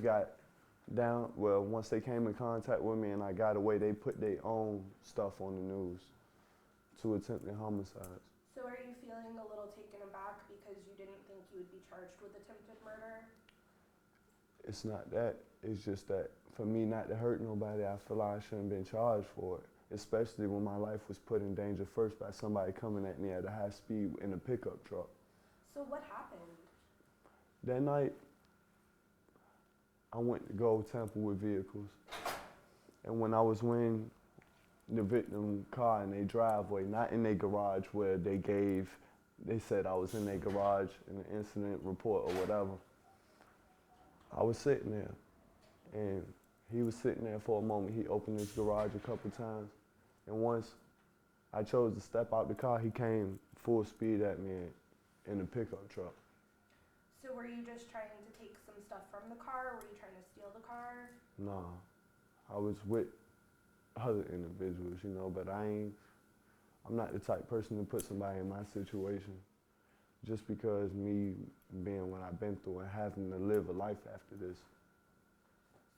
got down, well, once they came in contact with me and I got away, they put their own stuff on the news, 2 attempted homicides. So are you feeling a little taken aback because you didn't think you would be charged with attempted murder? It's not that, it's just that for me not to hurt nobody, I feel like I shouldn't have been charged for it, especially when my life was put in danger first by somebody coming at me at a high speed in a pickup truck. So what happened? That night, I went to go tamper with vehicles. And when I was in the victim car in their driveway, not in their garage where they said I was in their garage in an incident report or whatever, I was sitting there. And he was sitting there for a moment. He opened his garage a couple times. And once I chose to step out the car, he came full speed at me in the pickup truck. So were you just trying to take some stuff from the car, or were you trying to steal the car? Nah, I was with other individuals, you know, but I'm not the type person to put somebody in my situation just because me being what I've been through and having to live a life after this.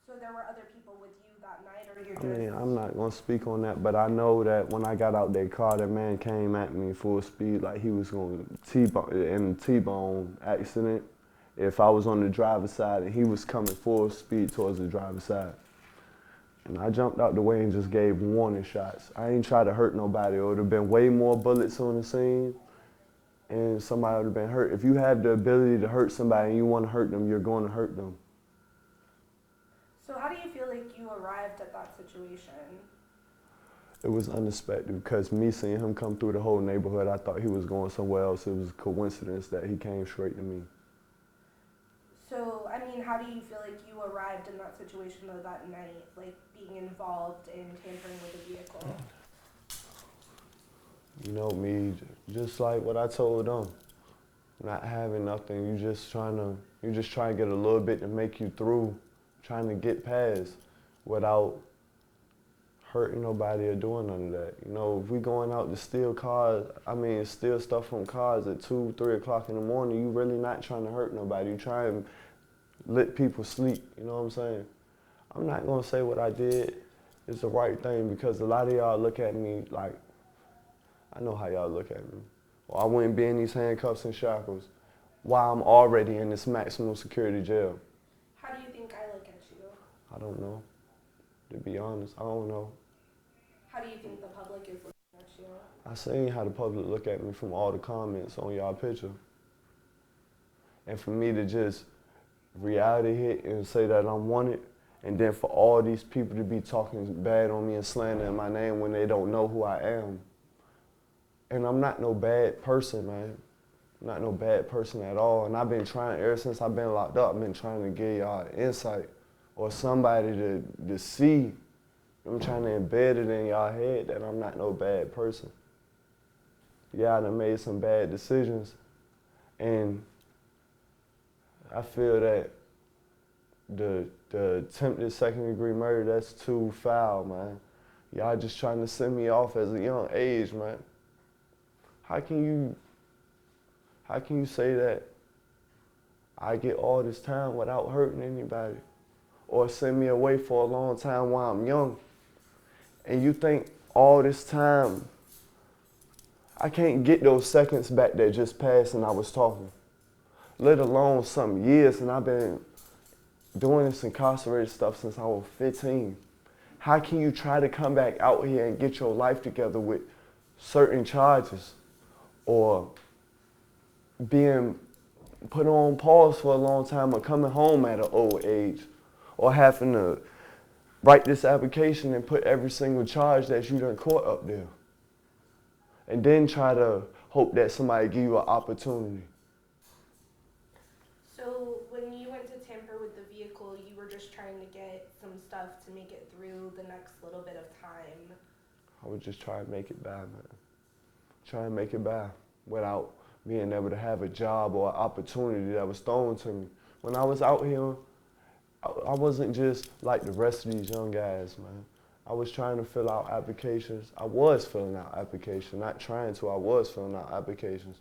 So there were other people with you that night, or you're I just... mean, I'm not gonna speak on that, but I know that when I got out that car, that man came at me full speed like he was gonna T-bone, in a T-bone accident if I was on the driver's side and he was coming full speed towards the driver's side. And I jumped out the way and just gave warning shots. I ain't try to hurt nobody. It would have been way more bullets on the scene and somebody would have been hurt. If you have the ability to hurt somebody and you want to hurt them, you're going to hurt them. So how do you feel like you arrived at that situation? It was unexpected because me seeing him come through the whole neighborhood, I thought he was going somewhere else. It was a coincidence that he came straight to me. So, I mean, how do you feel like you arrived in that situation though that night, like being involved in tampering with a vehicle? You know me, just like what I told them, not having nothing, you just trying to get a little bit to make you through, trying to get past without hurting nobody or doing none of that. You know, if we going out to steal cars, steal stuff from cars at 2, 3 o'clock in the morning, you really not trying to hurt nobody. You trying to let people sleep, you know what I'm saying? I'm not gonna say what I did is the right thing because a lot of y'all look at me like, I know how y'all look at me. Well, I wouldn't be in these handcuffs and shackles while I'm already in this maximum security jail. How do you think I look at you? I don't know. To be honest, I don't know. How do you think the public is looking at you? I seen how the public look at me from all the comments on y'all picture. And for me to just reality hit and say that I'm wanted, and then for all these people to be talking bad on me and slandering my name when they don't know who I am. And I'm not no bad person, man. I'm not no bad person at all. And I've been trying, ever since I've been locked up, I've been trying to give y'all insight or somebody to see. I'm trying to embed it in y'all head that I'm not no bad person. Yeah, I done made some bad decisions, and I feel that the attempted second-degree murder, that's too foul, man. Y'all just trying to send me off as a young age, man. How can you say that I get all this time without hurting anybody? Or send me away for a long time while I'm young? And you think all this time, I can't get those seconds back that just passed and I was talking, let alone some years, and I've been doing this incarcerated stuff since I was 15. How can you try to come back out here and get your life together with certain charges or being put on pause for a long time or coming home at an old age or having to write this application and put every single charge that you done caught up there and then try to hope that somebody give you an opportunity? So when you went to tamper with the vehicle, you were just trying to get some stuff to make it through the next little bit of time. I would just try to make it by, man. Try and make it by without being able to have a job or an opportunity that was thrown to me. When I was out here, I wasn't just like the rest of these young guys, man. I was trying to fill out applications. I was filling out applications, not trying to, I was filling out applications.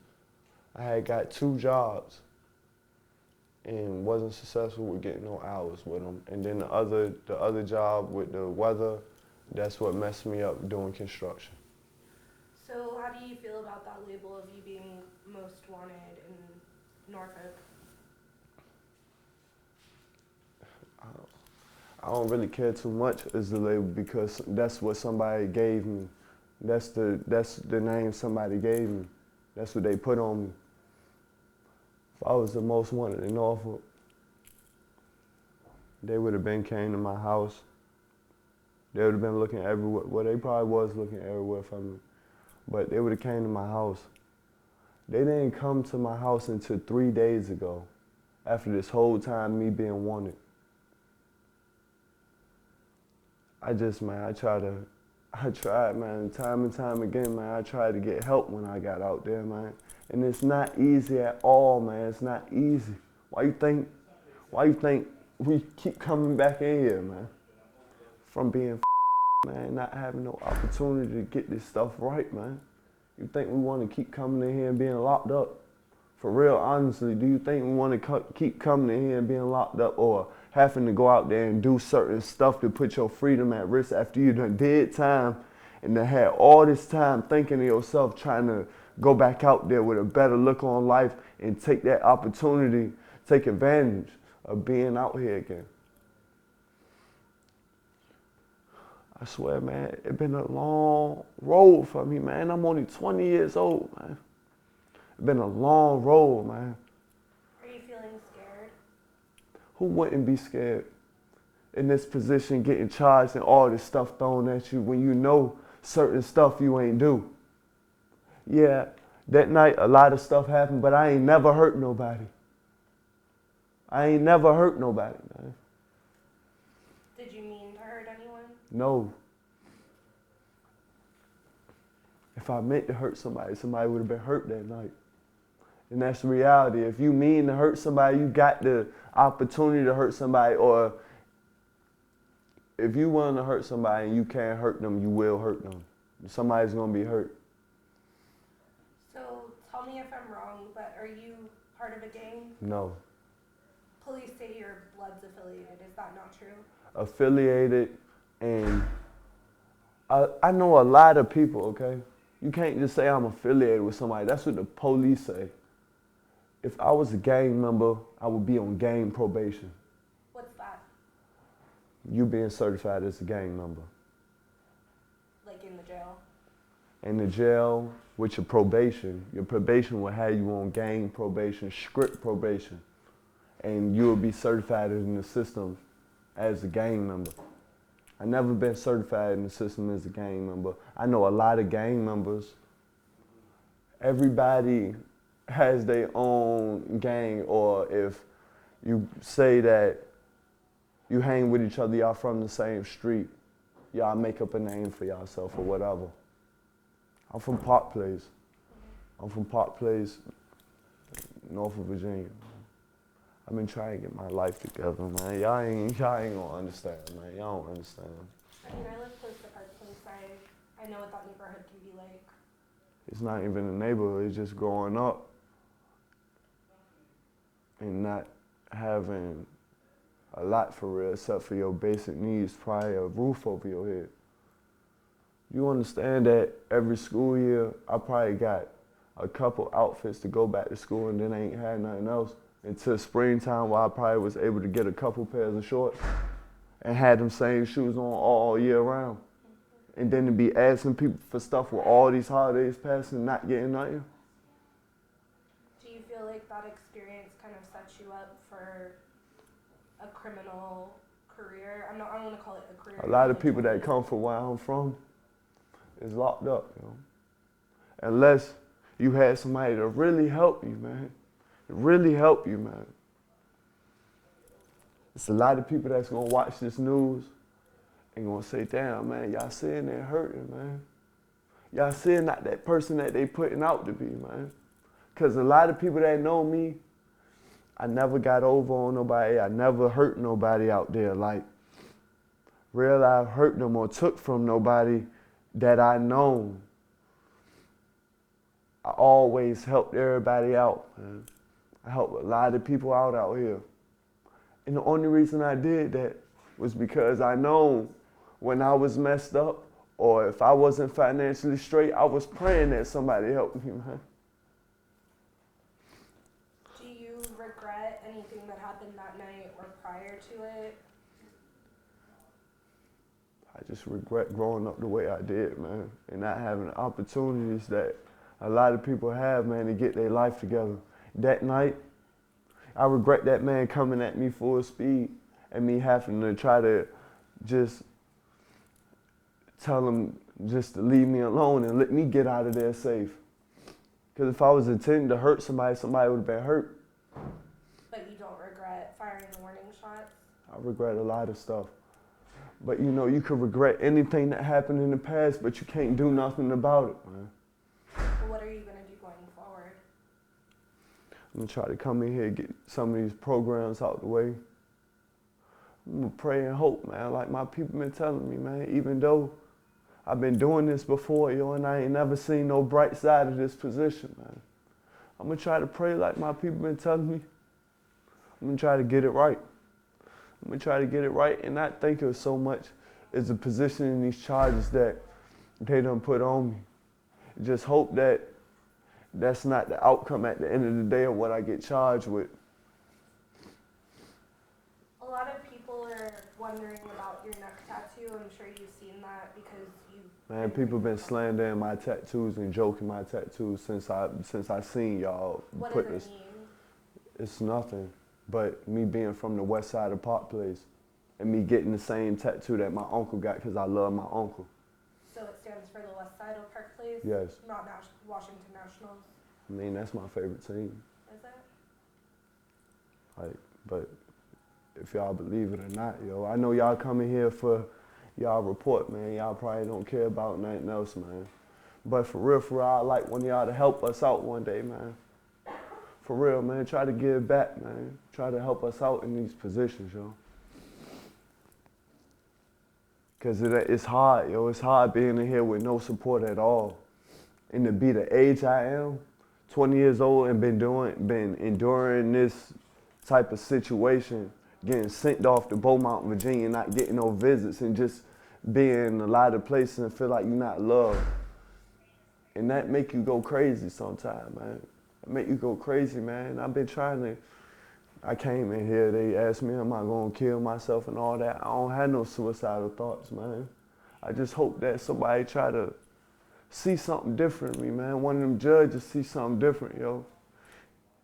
I had got 2 jobs and wasn't successful with getting no hours with them. And then the other job with the weather, that's what messed me up doing construction. So how do you feel about that label of you being most wanted in Norfolk? I don't really care too much as the label because that's what somebody gave me. That's the name somebody gave me. That's what they put on me. If I was the most wanted in Norfolk, they would have been came to my house. They would have been looking everywhere. Well, they probably was looking everywhere for me, but they would have came to my house. They didn't come to my house until 3 days ago, after this whole time me being wanted. I tried, man, time and time again, man. I tried to get help when I got out there, man. And it's not easy at all, man. It's not easy. Why you think we keep coming back in here, man? From being man, not having no opportunity to get this stuff right, man. You think we want to keep coming in here and being locked up? For real, honestly, do you think we want to keep coming in here and being locked up, or having to go out there and do certain stuff to put your freedom at risk after you done did time and then had all this time thinking of yourself, trying to go back out there with a better look on life and take that opportunity, take advantage of being out here again? I swear, man, it's been a long road for me, man. I'm only 20 years old, man. It's been a long road, man. Are you feeling scared? Who wouldn't be scared in this position, getting charged and all this stuff thrown at you when you know certain stuff you ain't do? Yeah, that night a lot of stuff happened, but I ain't never hurt nobody. I ain't never hurt nobody, man. Did you mean to hurt anyone? No. If I meant to hurt somebody, somebody would have been hurt that night. And that's the reality. If you mean to hurt somebody, you got the opportunity to hurt somebody, or if you want to hurt somebody and you can't hurt them, you will hurt them. Somebody's going to be hurt. So tell me if I'm wrong, but are you part of a gang? No. Police say your blood's affiliated. Is that not true? Affiliated, and I know a lot of people, okay? You can't just say I'm affiliated with somebody. That's what the police say. If I was a gang member, I would be on gang probation. What's that? You being certified as a gang member. Like in the jail? In the jail with your probation will have you on gang probation, strict probation, and you will be certified in the system as a gang member. I never been certified in the system as a gang member. I know a lot of gang members. Everybody has their own gang, or if you say that you hang with each other, y'all from the same street, y'all make up a name for yourself or whatever. I'm from Park Place. Norfolk, Virginia. I've been trying to get my life together, man. Y'all ain't gonna understand, man. Y'all don't understand. I mean, I live close to Park Place. I know what that neighborhood can be like. It's not even a neighborhood, it's just growing up and not having a lot for real, except for your basic needs, probably a roof over your head. You understand that every school year, I probably got a couple outfits to go back to school and then I ain't had nothing else until springtime, where I probably was able to get a couple pairs of shorts and had them same shoes on all year round. And then to be asking people for stuff with all these holidays passing and not getting nothing. Do you feel like that experience kind of sets you up for a criminal career? I don't want to call it a career. A lot of people that come from where I'm from is locked up, you know. Unless you had somebody to really help you, man. Really help you, man. It's a lot of people that's gonna watch this news and gonna say, damn, man, y'all seeing they're hurting, man. Y'all seeing not that person that they putting out to be, man. Cause a lot of people that know me, I never got over on nobody. I never hurt nobody out there. Like, real I've hurt them or took from nobody that I known. I always helped everybody out, man. I helped a lot of people out here. And the only reason I did that was because I know when I was messed up or if I wasn't financially straight, I was praying that somebody helped me, man. Do you regret anything that happened that night or prior to it? I just regret growing up the way I did, man, and not having the opportunities that a lot of people have, man, to get their life together. That night, I regret that man coming at me full speed and me having to try to just tell him just to leave me alone and let me get out of there safe. Because if I was intending to hurt somebody, somebody would have been hurt. But you don't regret firing the warning shots? I regret a lot of stuff. But you know, you could regret anything that happened in the past, but you can't do nothing about it, man. Well, what are you going to do going forward? I'm gonna try to come in here and get some of these programs out the way. I'm gonna pray and hope, man, like my people been telling me, man, even though I've been doing this before, yo, and I ain't never seen no bright side of this position, man. I'm gonna try to pray like my people been telling me. I'm gonna try to get it right. I'm gonna try to get it right and not think of so much as the position in these charges that they done put on me. Just hope that that's not the outcome at the end of the day of what I get charged with. A lot of people are wondering about your neck tattoo. I'm sure you've seen that because you. Man, people been slandering my tattoos and joking my tattoos since I seen y'all What put does this. it mean? It's nothing but me being from the west side of Park Place and me getting the same tattoo that my uncle got because I love my uncle. So it stands for the west side of Park Place? Yes. Not Washington Nationals? I mean, that's my favorite team. Is it? Like, but if y'all believe it or not, yo, I know y'all coming here for y'all report, man. Y'all probably don't care about nothing else, man. But for real, I'd like one of y'all to help us out one day, man. For real, man, try to give back, man. Try to help us out in these positions, yo. Because it's hard, yo. It's hard being in here with no support at all. And to be the age I am, 20 years old, and been enduring this type of situation, getting sent off to Beaumont, Virginia, not getting no visits, and just being in a lot of places and feel like you're not loved. And that make you go crazy sometimes, man. That make you go crazy, man. I've been trying to, I came in here, they asked me, am I gonna kill myself and all that. I don't have no suicidal thoughts, man. I just hope that somebody try to see something different in me, man. One of them judges see something different, yo.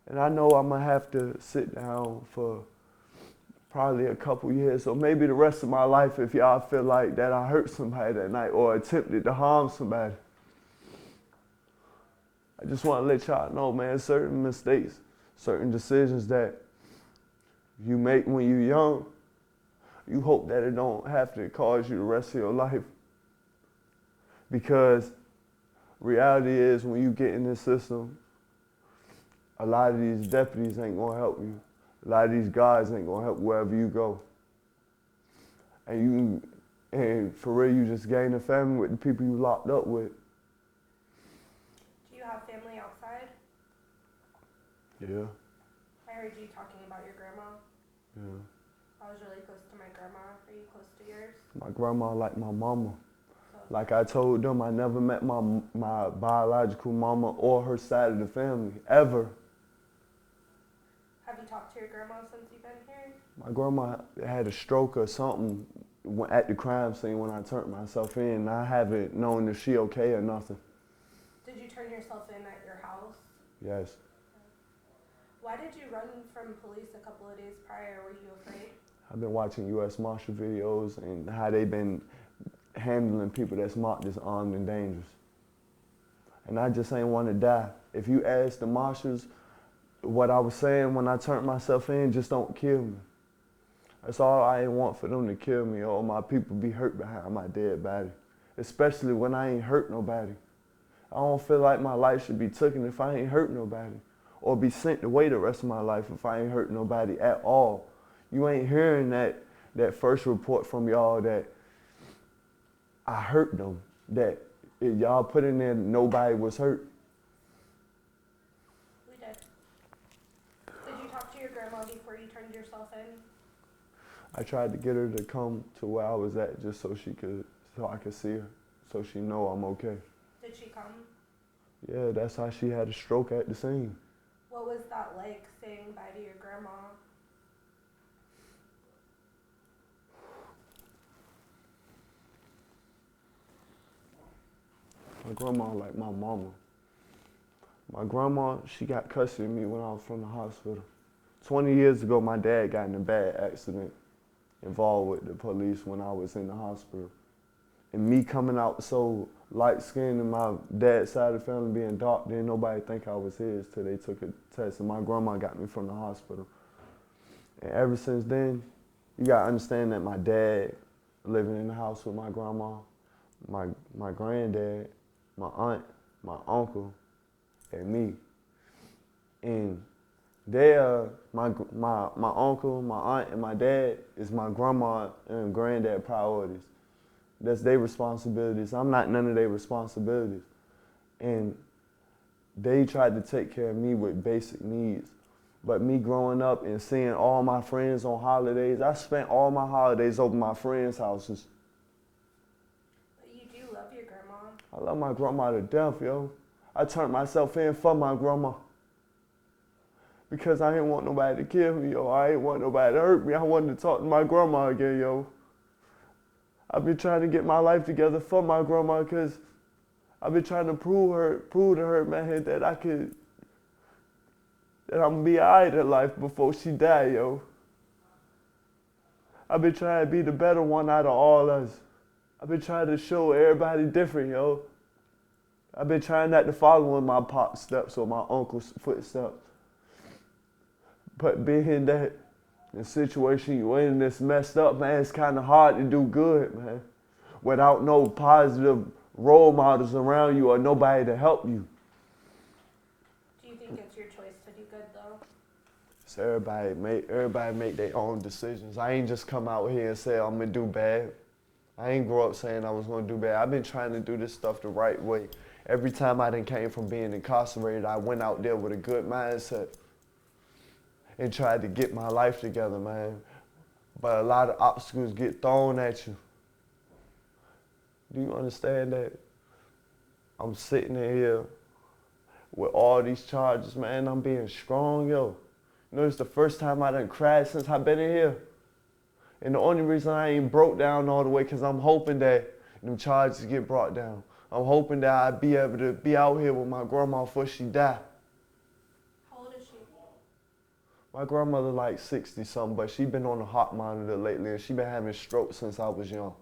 And I know I'm gonna have to sit down for probably a couple years, or maybe the rest of my life if y'all feel like that I hurt somebody that night or attempted to harm somebody. I just want to let y'all know, man, certain mistakes, certain decisions that you make when you're young, you hope that it don't have to cause you the rest of your life. Because reality is when you get in this system, a lot of these deputies ain't gonna help you. A lot of these guys ain't gonna help wherever you go. And for real, you just gain a family with the people you locked up with. Do you have family outside? Yeah. I heard you talking about your grandma. Yeah. I was really close to my grandma. Are you close to yours? My grandma like my mama. So, Like I told them, I never met my biological mama or her side of the family, ever. have you talked to your grandma since you've been here? My grandma had a stroke or something at the crime scene when I turned myself in, and I haven't known if she okay or nothing. Did you turn yourself in at your house? Yes. Why did you run from police a couple of days prior? Were you afraid? I've been watching U.S. Marshal videos and how they've been handling people that's marked as armed and dangerous. And I just ain't want to die. If you ask the marshals what I was saying when I turned myself in, just don't kill me. That's all I ain't want, for them to kill me or my people be hurt behind my dead body, especially when I ain't hurt nobody. I don't feel like my life should be taken if I ain't hurt nobody, or be sent away the rest of my life if I ain't hurt nobody at all. You ain't hearing that first report from y'all that I hurt them, that y'all put in there nobody was hurt. We did. I tried to get her to come to where I was at just so I could see her, so she know I'm okay. Did she come? Yeah, that's how she had a stroke at the scene. What was that like, saying bye to your grandma? My grandma like my mama. My grandma, she got custody of me when I was from the hospital. 20 years ago, my dad got in a bad accident involved with the police when I was in the hospital. And me coming out so light-skinned and my dad's side of the family being dark, didn't nobody think I was his till they took a test. And my grandma got me from the hospital. And ever since then, you gotta understand that my dad living in the house with my grandma, my granddad, my aunt, my uncle, and me. And they my uncle, my aunt, and my dad is my grandma and granddad priorities. That's their responsibilities. I'm not none of their responsibilities. And they tried to take care of me with basic needs. But me growing up and seeing all my friends on holidays, I spent all my holidays over my friends' houses. But you do love your grandma. I love my grandma to death, yo. I turned myself in for my grandma. Because I didn't want nobody to kill me, yo. I didn't want nobody to hurt me. I wanted to talk to my grandma again, yo. I've been trying to get my life together for my grandma because I've been trying to prove to her, man, that I'm gonna be all right in life before she die, yo. I've been trying to be the better one out of all us. I've been trying to show everybody different, yo. I've been trying not to follow in my pop's steps or my uncle's footsteps. But being that the situation you in that's messed up, man, it's kind of hard to do good, man, without no positive role models around you or nobody to help you. Do you think it's your choice to do good, though? So everybody make their own decisions. I ain't just come out here and say I'm gonna do bad. I ain't grow up saying I was gonna do bad. I've been trying to do this stuff the right way. Every time I done came from being incarcerated, I went out there with a good mindset and tried to get my life together, man. But a lot of obstacles get thrown at you. Do you understand that? I'm sitting in here with all these charges, man. I'm being strong, yo. You know, it's the first time I done cried since I've been in here. And the only reason I ain't broke down all the way because I'm hoping that them charges get brought down. I'm hoping that I'll be able to be out here with my grandma before she die. How old is she? My grandmother like 60-something, but she been on a heart monitor lately and she been having strokes since I was young.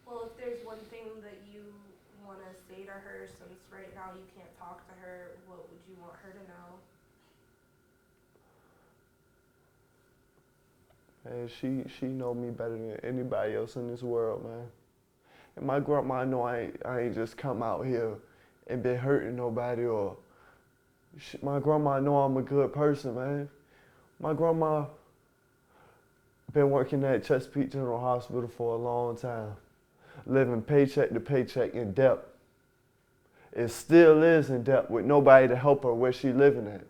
Well, if there's one thing that you want to say to her, since right now you can't talk to her, what would you want her to know? Man, she know me better than anybody else in this world, man. And my grandma know I ain't just come out here and been hurting nobody or my grandma know I'm a good person, man. My grandma been working at Chesapeake General Hospital for a long time, living paycheck to paycheck in debt. It still is in debt with nobody to help her where she living at.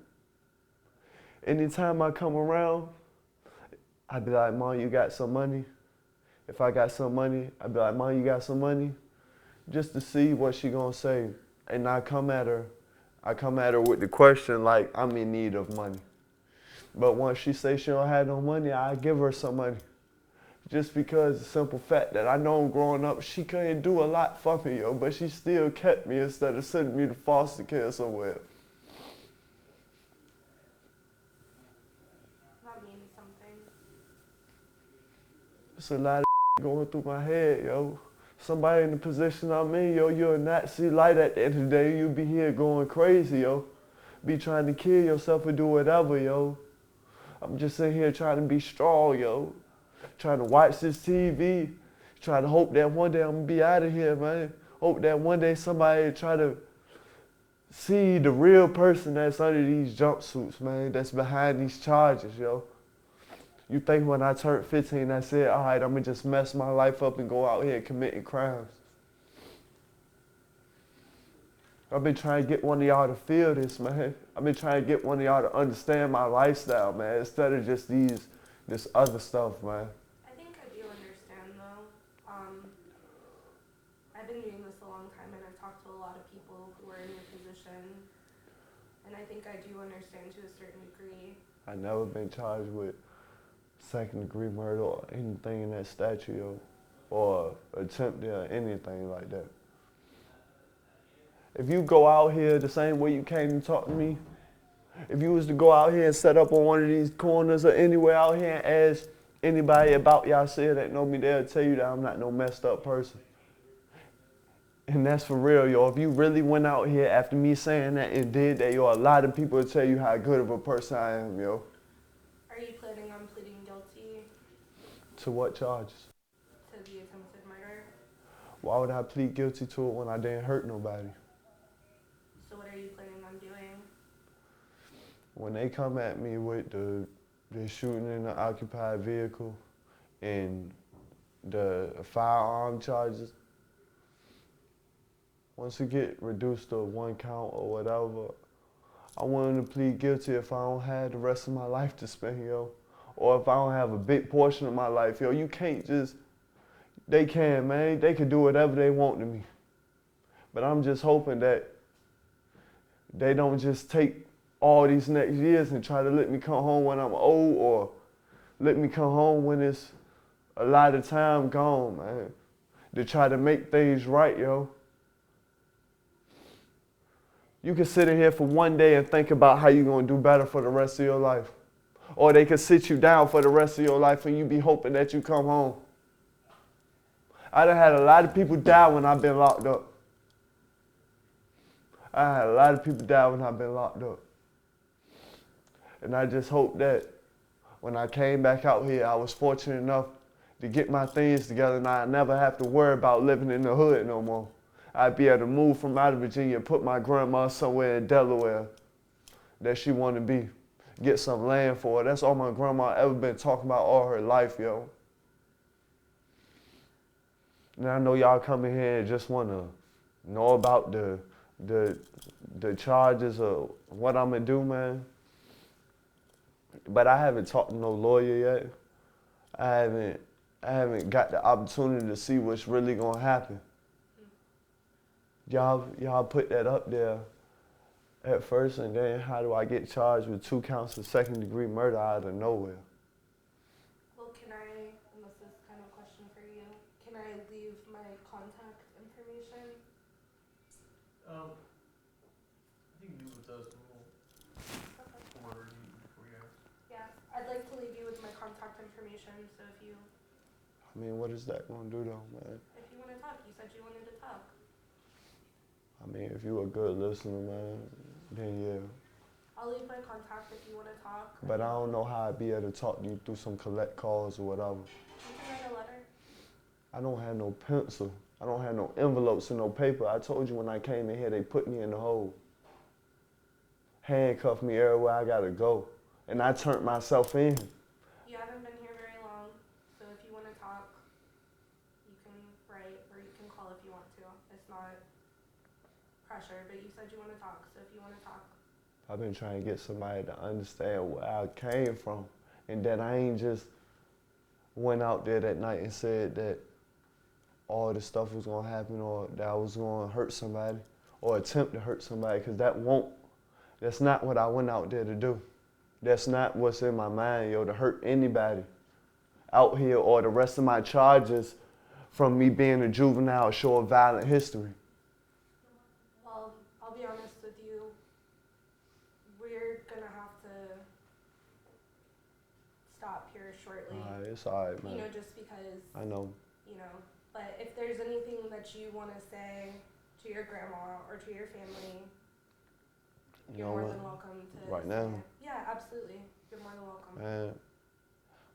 Anytime I come around, I be like, Mom, you got some money? If I got some money, I be like, Mom, you got some money? Just to see what she gonna say. And I come at her with the question like, I'm in need of money. But once she say she don't have no money, I give her some money. Just because the simple fact that I know growing up, she couldn't do a lot for me, yo, but she still kept me instead of sending me to foster care somewhere. That means something. It's a lot of going through my head, yo. Somebody in the position I'm in, yo, you're a Nazi light at the end of the day, you be here going crazy, yo. Be trying to kill yourself or do whatever, yo. I'm just sitting here trying to be strong, yo. Trying to watch this TV. Trying to hope that one day I'm gonna be out of here, man. Hope that one day somebody try to see the real person that's under these jumpsuits, man, that's behind these charges, yo. You think when I turned 15, I said, all right, I'm gonna just mess my life up and go out here committing crimes. I've been trying to get one of y'all to feel this, man. I've been trying to get one of y'all to understand my lifestyle, man, instead of just this other stuff, man. I think I've been doing this a long time, and I've talked to a lot of people who are in your position, and I think I do understand to a certain degree. I never been charged with second-degree murder or anything in that statute, yo, or attempted or anything like that. If you go out here the same way you came and talked to me, if you was to go out here and set up on one of these corners or anywhere out here and ask anybody about Yasir that know me, they'll tell you that I'm not no messed up person. And that's for real, yo. If you really went out here after me saying that and did that, yo, a lot of people will tell you how good of a person I am, yo. Are you planning on pleading guilty To what charges? to the attempted murder? Why would I plead guilty to it when I didn't hurt nobody? So what are you planning on doing? When they come at me with the shooting in the occupied vehicle and the firearm charges, once it get reduced to one count or whatever, I want them to plead guilty if I don't have the rest of my life to spend, yo. Or if I don't have a big portion of my life, yo. You can't just, they can, man. They can do whatever they want to me. But I'm just hoping that they don't just take all these next years and try to let me come home when I'm old, or let me come home when it's a lot of time gone, man. To try to make things right, yo. You can sit in here for one day and think about how you're gonna do better for the rest of your life. Or they could sit you down for the rest of your life and you be hoping that you come home. I done had a lot of people die when I've been locked up. I had a lot of people die when I've been locked up. And I just hope that when I came back out here, I was fortunate enough to get my things together and I never have to worry about living in the hood no more. I'd be able to move from out of Virginia and put my grandma somewhere in Delaware that she wanted to be. Get some land for her. That's all my grandma ever been talking about all her life, yo. And I know y'all come in here and just want to know about the charges of what I'm going to do, man. But I haven't talked to no lawyer yet. I haven't got the opportunity to see what's really going to happen. Y'all put that up there at first, and then how do I get charged with 2 counts of second-degree murder out of nowhere? Well, can I, and this is kind of a question for you, can I leave my contact information? I think you do with us before you ask. Yeah, I'd like to leave you with my contact information, so if you I mean, what is that going to do, though, man? want to talk, you said you wanted to talk. I mean, if you a good listener, man, then yeah. I'll leave my contact if you want to talk. But I don't know how I'd be able to talk to you through some collect calls or whatever. You can write a letter. I don't have no pencil. I don't have no envelopes and no paper. I told you when I came in here, they put me in the hole. Handcuffed me everywhere I gotta go. And I turned myself in. You haven't been here very long, so if you want to talk, you can write or you can call if you want to. It's not pressure, but you said you want to talk, so if you want to talk. I've been trying to get somebody to understand where I came from and that I ain't just went out there that night and said that all this stuff was gonna happen or that I was gonna hurt somebody or attempt to hurt somebody, because that's not what I went out there to do. That's not what's in my mind, yo, to hurt anybody out here, or the rest of my charges from me being a juvenile show of violent history. Well, I'll be honest with you. We're gonna have to stop here shortly. It's all right, man. You know, just because. I know. You know, but if there's anything that you want to say to your grandma or to your family, you're more than welcome to. Right now? Yeah, absolutely. You're more than welcome. Man,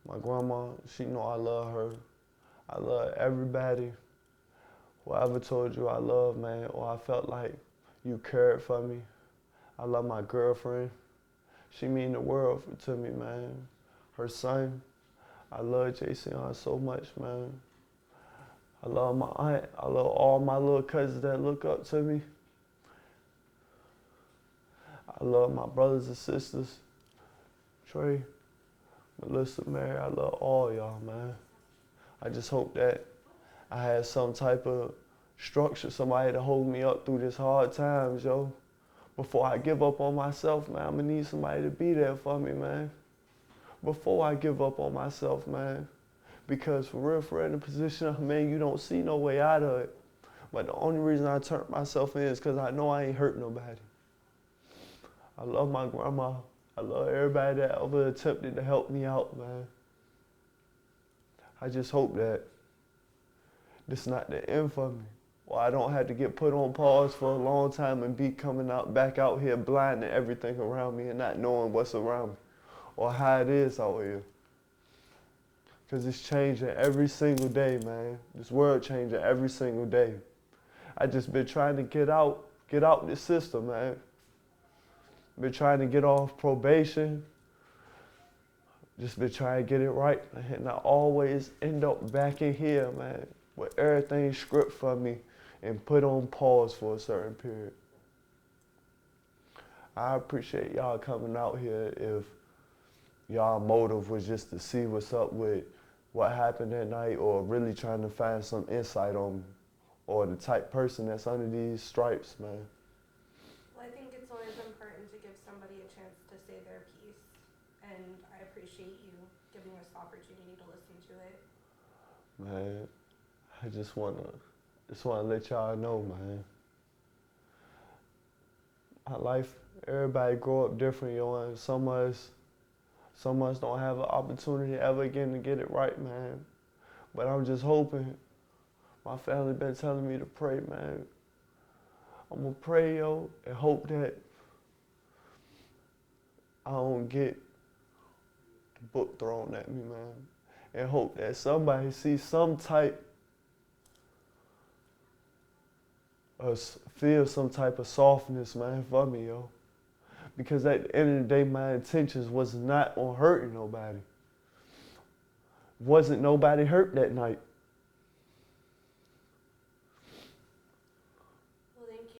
my grandma, she know I love her. I love everybody. Whoever told you I love, man, or I felt like you cared for me. I love my girlfriend. She mean the world to me, man. Her son, I love Jason so much, man. I love my aunt. I love all my little cousins that look up to me. I love my brothers and sisters. Trey, Melissa, Mary, I love all y'all, man. I just hope that I had some type of structure, somebody to hold me up through this hard times, yo. Before I give up on myself, man, I'm gonna need somebody to be there for me, man. Before I give up on myself, man. Because for real, in the position I'm in, you don't see no way out of it. But the only reason I turned myself in is because I know I ain't hurt nobody. I love my grandma. I love everybody that ever attempted to help me out, man. I just hope that this is not the end for me. Or I don't have to get put on pause for a long time and be coming out back out here blind to everything around me and not knowing what's around me or how it is out here. Because it's changing every single day, man. This world changing every single day. I just been trying to get out this system, man. Been trying to get off probation. Just been trying to get it right. And I always end up back in here, man, with everything script for me and put on pause for a certain period. I appreciate y'all coming out here if y'all motive was just to see what's up with what happened that night or really trying to find some insight on me or the type person that's under these stripes, man. Well, I think it's always important to give somebody a chance to say their piece, and I appreciate you giving us the opportunity to listen to it. Man, I just wanna let y'all know, man. My life, everybody grow up different, yo, and some of us don't have an opportunity ever again to get it right, man. But I'm just hoping. My family been telling me to pray, man. I'm gonna pray, yo, and hope that I don't get the book thrown at me, man. And hope that somebody sees some type of, feel some type of softness, man, for me, yo. Because at the end of the day, my intentions was not on hurting nobody. Wasn't nobody hurt that night.